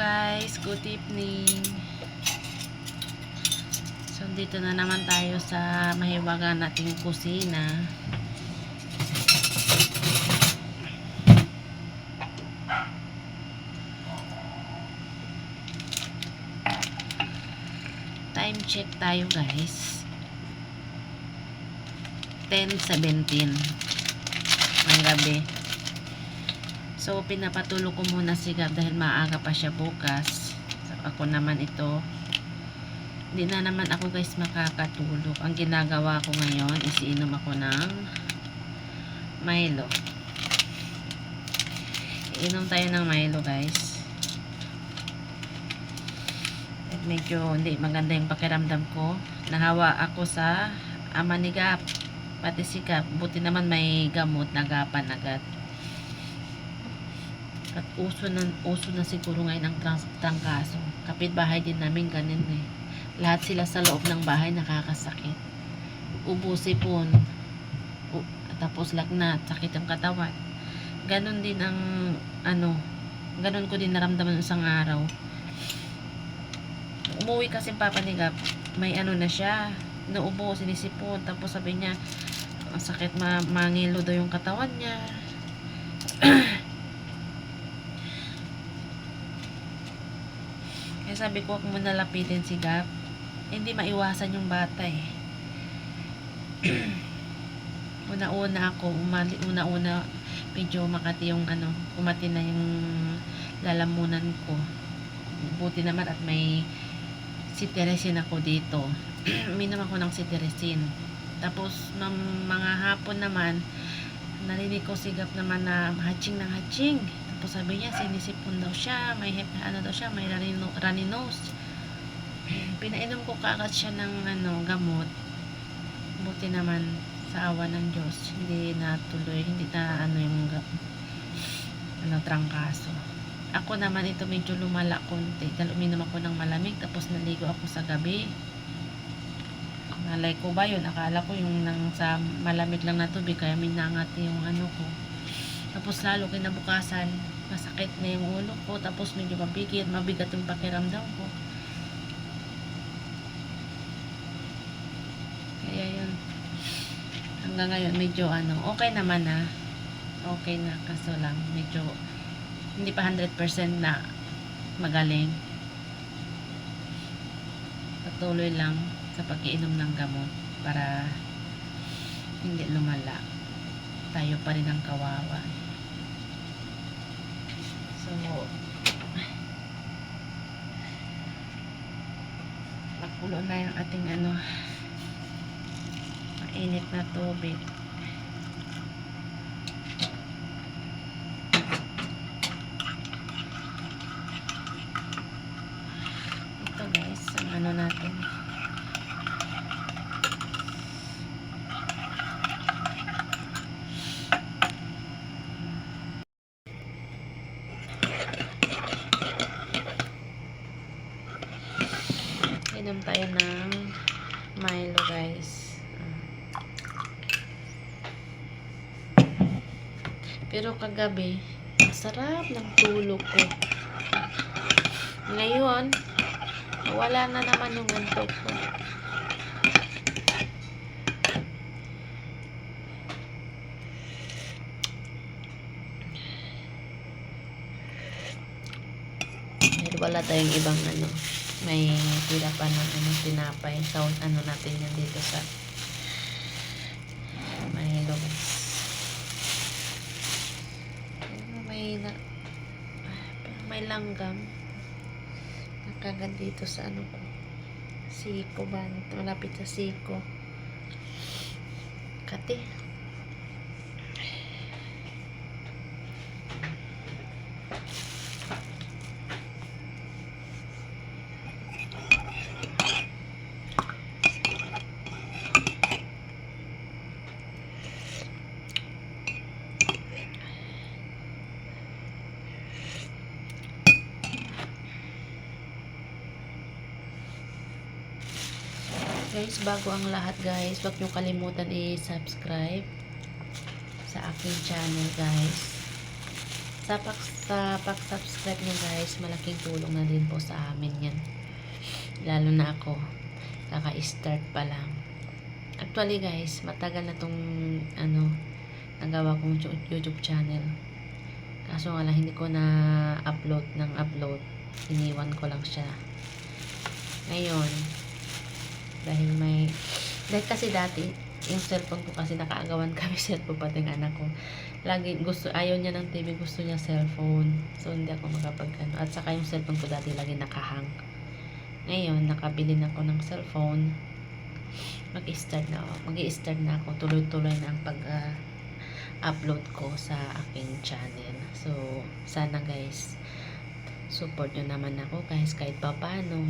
guys, good evening. So dito na naman tayo sa mahiwaga nating kusina. Time check tayo guys, 10:17 ng gabi. So pinapatulog ko muna si Gab dahil maaga pa siya bukas. So ako naman ito, hindi na naman ako guys makakatulog. Ang ginagawa ko ngayon is iinom ako ng Milo. Iinom tayo ng Milo guys. At medyo hindi maganda yung pakiramdam ko. Nahawa ako sa ama ni Gab, pati si Gab. Buti naman may gamot, nagapan agad. At uso na siguro ngayon ang trangkaso. Kapitbahay din namin ganun eh. Lahat sila sa loob ng bahay nakakasakit. Ubo, sipon, tapos lagnat, sakit ang katawan. Ganon din ang ganon ko din naramdaman isang araw. Umuwi kasi papa ni Gab, may na siya, naubo, sinisipon, tapos sabi niya ang sakit, mangilo daw yung katawan niya. Kaya sabi ko, kung nalapitin si Gab, hindi maiwasan yung bata eh. Una-una medyo makati yung kumati na yung lalamunan ko. Buti naman at may sitiresin ako dito. Uminom ako ng sitiresin. Tapos mga hapon naman, narinig ko si Gab naman na hatching ng hatching. Tapos sabi niya, sinisipon daw siya, may runny nose. Pinainom ko kaagad siya ng gamot. Buti naman sa awa ng Diyos, hindi natuloy, hindi na yung trangkaso. Ako naman ito medyo lumala konti. Dahil uminom ako ng malamig, tapos naligo ako sa gabi. Nalay ko ba yun? Akala ko yung sa malamig lang na tubig, kaya minangat yung ko. Tapos lalo kinabukasan, masakit na yung ulo ko, tapos medyo mabigat yung pakiramdam ko. Kaya yun, hanggang ngayon medyo okay naman na. Okay na, kaso lang medyo hindi pa 100% na magaling. Patuloy lang sa pag-iinom ng gamot para hindi lumala. Tayo pa rin ang kawawa. So nakulo na yung ating mainit na tubig. Ito guys, ang natin, inom tayo ng Milo guys. Pero kagabi, masarap ng tulog ko. Ngayon, wala na naman yung antok ko. Pero wala tayong ibang may tira pa ng tinapay. Sound natin yan dito sa Milo guys. May langgam nakagad dito sa ko, siko ba, malapit sa siko, kati. Guys, bago ang lahat guys, huwag nyo kalimutan i-subscribe sa aking channel guys. sa pag-subscribe nyo guys, malaking tulong na din po sa amin yan. Lalo na ako, kaka-start pa lang. Actually guys, matagal na tong nagawa kong YouTube channel. Kaso nga lang, hindi ko na upload ng upload. Iniwan ko lang siya. Ngayon, dahil kasi dati, yung cellphone ko kasi nakaagawan kami cellphone pati ng anak ko. Lagi ayaw niya ng TV, gusto niya cellphone. So, hindi ako makapagano. At saka yung cellphone ko dati lagi nakahang. Ngayon, nakabili na ako ng cellphone. Mag-i-start na ako. Tuloy-tuloy na ang pag-upload ko sa aking channel. So, sana guys, support nyo naman ako guys, kahit pa paano.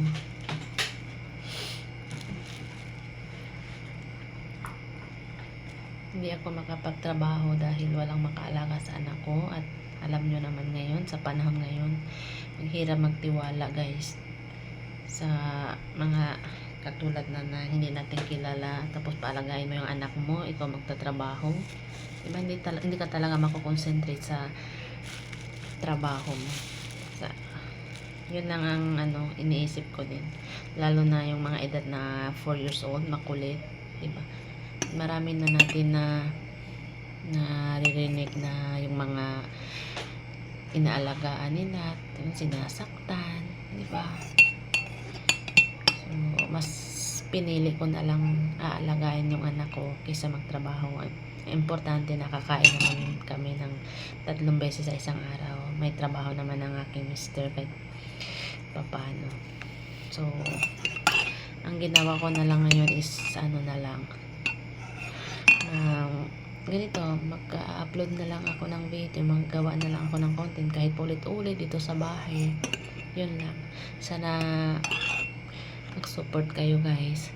Hindi ako makapagtrabaho dahil walang makaalaga sa anak ko, at alam nyo naman ngayon, sa panahon ngayon, ang hirap magtiwala guys sa mga katulad na hindi natin kilala, tapos paalagayin mo yung anak mo, ikaw magtatrabaho, diba? Hindi ka talaga makukonsentrate sa trabaho mo. Yun lang ang iniisip ko din, lalo na yung mga edad na 4 years old, makulit, diba? Marami na natin na naririnig na yung mga inaalagaan nila, yung sinasaktan, di ba? So, mas pinili ko na lang aalagaan yung anak ko kaysa magtrabaho. Importante, nakakain naman kami ng 3 beses sa isang araw. May trabaho naman ang aking mister kahit papaano. So, ang ginawa ko na lang ngayon is na lang, ganito, mag-upload na lang ako ng video, maggawa na lang ako ng content kahit ulit-ulit dito sa bahay. Yun lang. Sana mag-support kayo guys.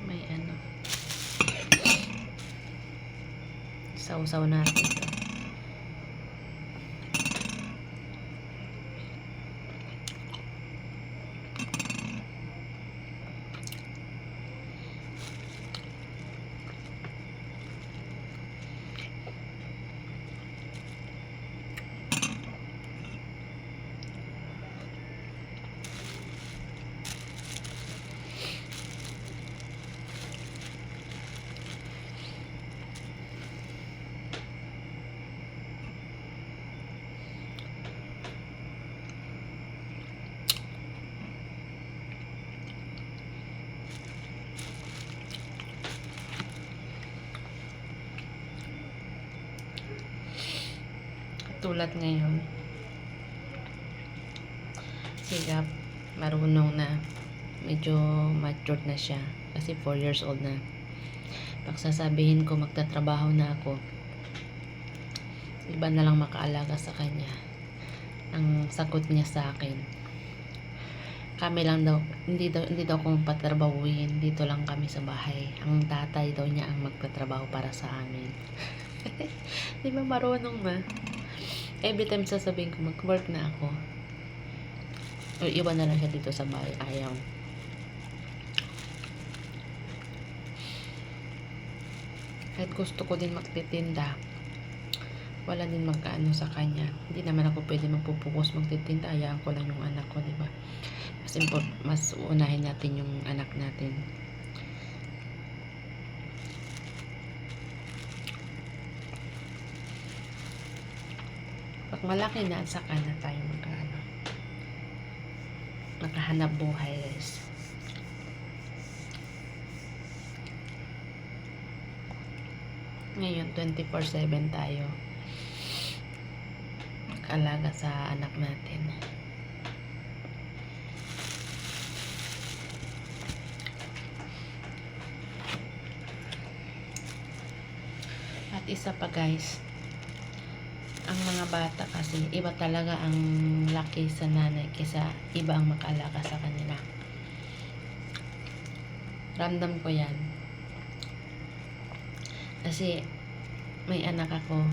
May sausaw natin ito. Tulad ngayon, sigap, marunong na, medyo matured na siya kasi 4 years old na. Pag sasabihin ko magtatrabaho na ako, iba na lang makaalaga sa kanya. Ang sagot niya sa akin, kami lang daw, hindi daw akong patrabahuin, dito lang kami sa bahay. Ang tatay daw niya ang magtatrabaho para sa amin. Di ba marunong na? Every time sasabihin ko mag-work na ako, o iwan na lang siya dito sa bahay, ayaw. Kahit gusto ko din magtitinda, wala din magkaano sa kanya. Hindi naman ako pwede magpupukus magtitinda, hayaan ko lang yung anak ko, diba? Mas unahin natin yung anak natin. Pag malaki na, at saka na tayo makahanap buhay guys. Ngayon 24/7 tayo mag-alaga sa anak natin. At isa pa guys, ang mga bata kasi iba talaga ang laki sa nanay kaysa iba ang makaalaga sa kanila. Ramdam ko yan kasi may anak ako,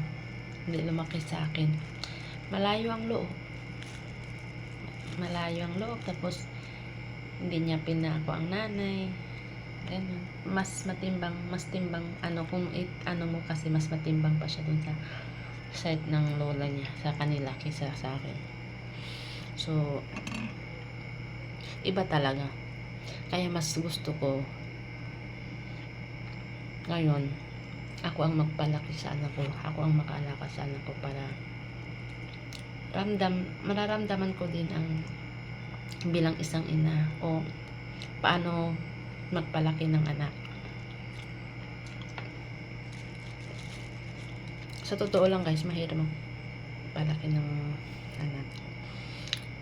hindi lumaki sa akin, malayo ang loob, tapos hindi niya pinako ang nanay, Ganun. Mas timbang, kung ano mo kasi mas matimbang pa siya dun sa side ng lola niya, sa kanila, kaysa sa akin. So, iba talaga. Kaya mas gusto ko, ngayon, ako ang magpalaki sa anak ko. Ako ang makaalaga sa anak ko para mararamdaman ko din ang bilang isang ina o paano magpalaki ng anak. Sa totoo lang guys, mahirap magpalaki ng anak.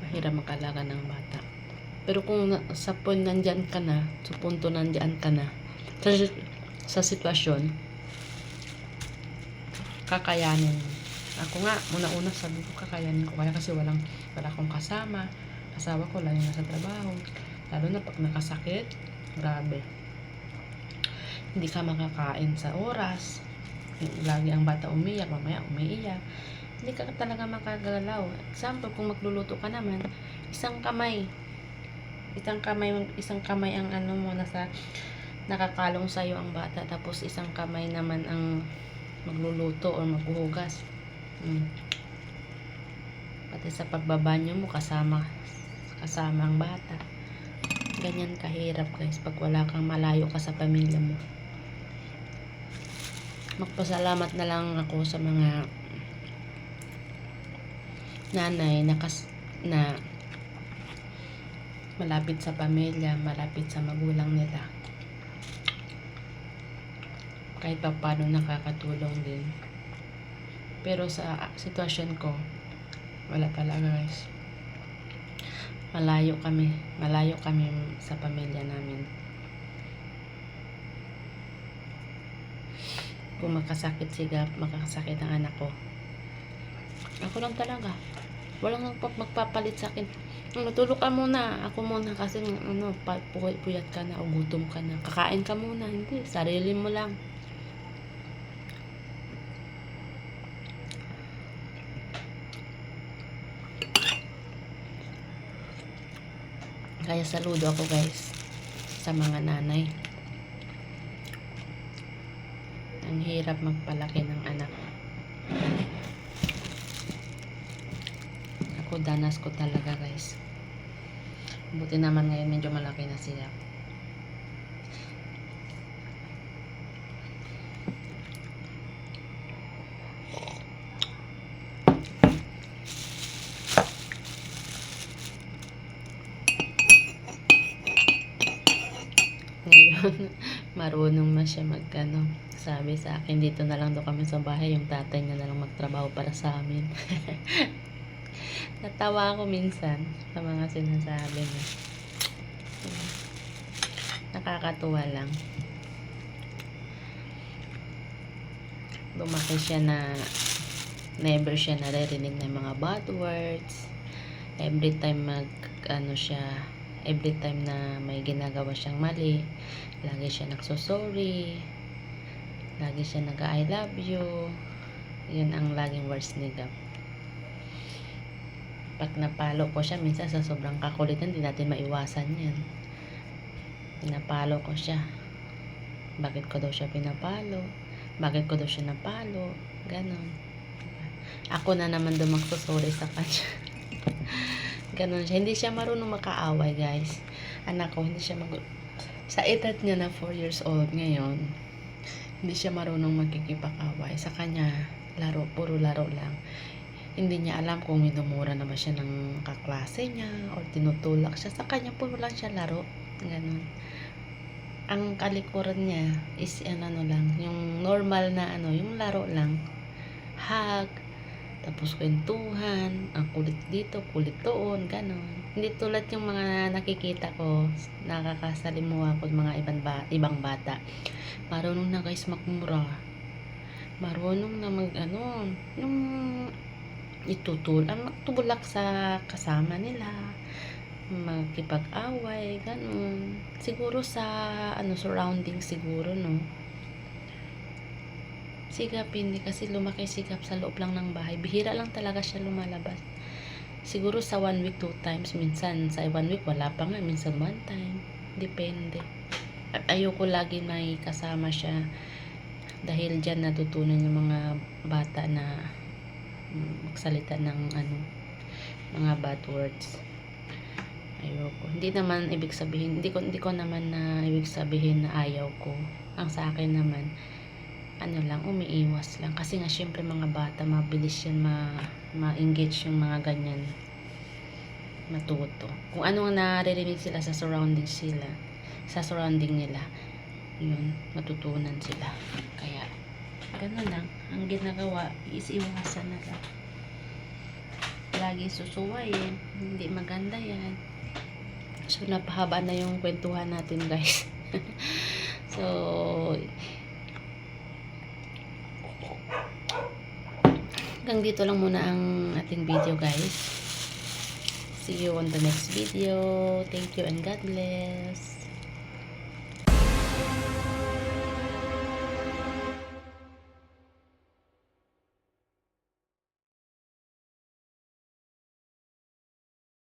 Mahirap mag-alaga ng bata. Pero kung sa point nandyan ka na, sa punto nandyan ka na, sa sitwasyon, kakayanin mo. Ako nga, una-una sabi ko kakayanin ko. Kaya kasi wala akong kasama. Asawa ko, lalo nasa trabaho. Lalo na pag nakasakit, grabe. Hindi ka makakain sa oras. Lagi ang bata umiyak, mamaya umiiyak. Hindi ka talaga makagalaw. Example, kung magluluto ka naman, isang kamay ang ano mo, nasa nakakalong sa'yo ang bata, tapos isang kamay naman ang magluluto o maghuhugas. Pati sa pagbabanyo mo, kasama ang bata. Ganyan kahirap guys pag wala kang, malayo ka sa pamilya mo. Magpasalamat na lang ako sa mga nanay na malapit sa pamilya, malapit sa magulang nila. Kahit pa paano nakakatulong din. Pero sa sitwasyon ko, wala talaga guys. Malayo kami sa pamilya namin. Kung makakasakit ang anak ko, ako lang talaga. Walang magpapalit sa akin. Tulog ka muna, ako muna, kasi puyat ka na o gutom ka na. Kakain ka muna. Hindi, sarili mo lang. Kaya saludo ako guys sa mga nanay. Ang hirap magpalaki ng anak. Ako, danas ko talaga guys. Buti naman ngayon medyo malaki na sila. Ngayon, marunong na siya sabi sa akin, dito na lang daw kami sa bahay, yung tatay niya na lang magtrabaho para sa amin. Natawa ako minsan sa mga sinasabi niya. Nakakatuwa lang. Lumaki siya na never siya naririnig ng mga bad words. Every time every time na may ginagawa siyang mali, lagi siya nagsosorry, lagi siya nag-I love you. Yun ang laging words ni Gab. Pag napalo ko siya, minsan sa sobrang kakulitan, hindi natin maiwasan yan. Pinapalo ko siya. Bakit ko daw siya pinapalo? Bakit ko daw siya napalo? Ganon. Ako na naman daw magsosorry sa kanya. Ganon siya. Hindi siya marunong makaaway guys. Anak ko, hindi siya sa edad niya na 4 years old ngayon, hindi siya marunong magkikipag-away. Sa kanya, puro laro lang. Hindi niya alam kung minumura naman siya ng kaklase niya o tinutulak siya. Sa kanya, puro lang siya laro. Ganon. Ang kalikuran niya is lang, yung normal na yung laro lang. Hug, tapos kwentuhan, ang kulit dito, kulit doon, ganon. Hindi tulad yung mga nakikita ko, nakakasalimuha ko mga ibang bata. Marunong na guys magmura. Marunong na yung magtulak sa kasama nila, magkipag-away, ganon. Siguro sa surrounding siguro, no. Sigap, hindi kasi lumaki sigap sa loob lang ng bahay. Bihira lang talaga siya lumalabas. Siguro sa 1 week 2 times, minsan sa 1 week wala pa nga, minsan 1 time. Depende. ayoko lagi may kasama siya dahil diyan natutunan yung mga bata na magsalita ng mga bad words. Ayoko. Hindi naman ibig sabihin, hindi ko naman na ibig sabihin na ayaw ko. Ang sa akin naman, lang, umiiwas lang. Kasi nga, syempre mga bata, mabilis yan ma-engage yung mga ganyan. Matuto. Kung ano ang naririnig sila sa surrounding nila, yun, matutunan sila. Kaya, ganun lang. Ang ginagawa, is iwasan na lang. Lagi susuwayin. Hindi maganda yan. So, napahaba na yung kwentuhan natin, guys. So, hanggang dito lang muna ang ating video, guys. See you on the next video. Thank you and God bless.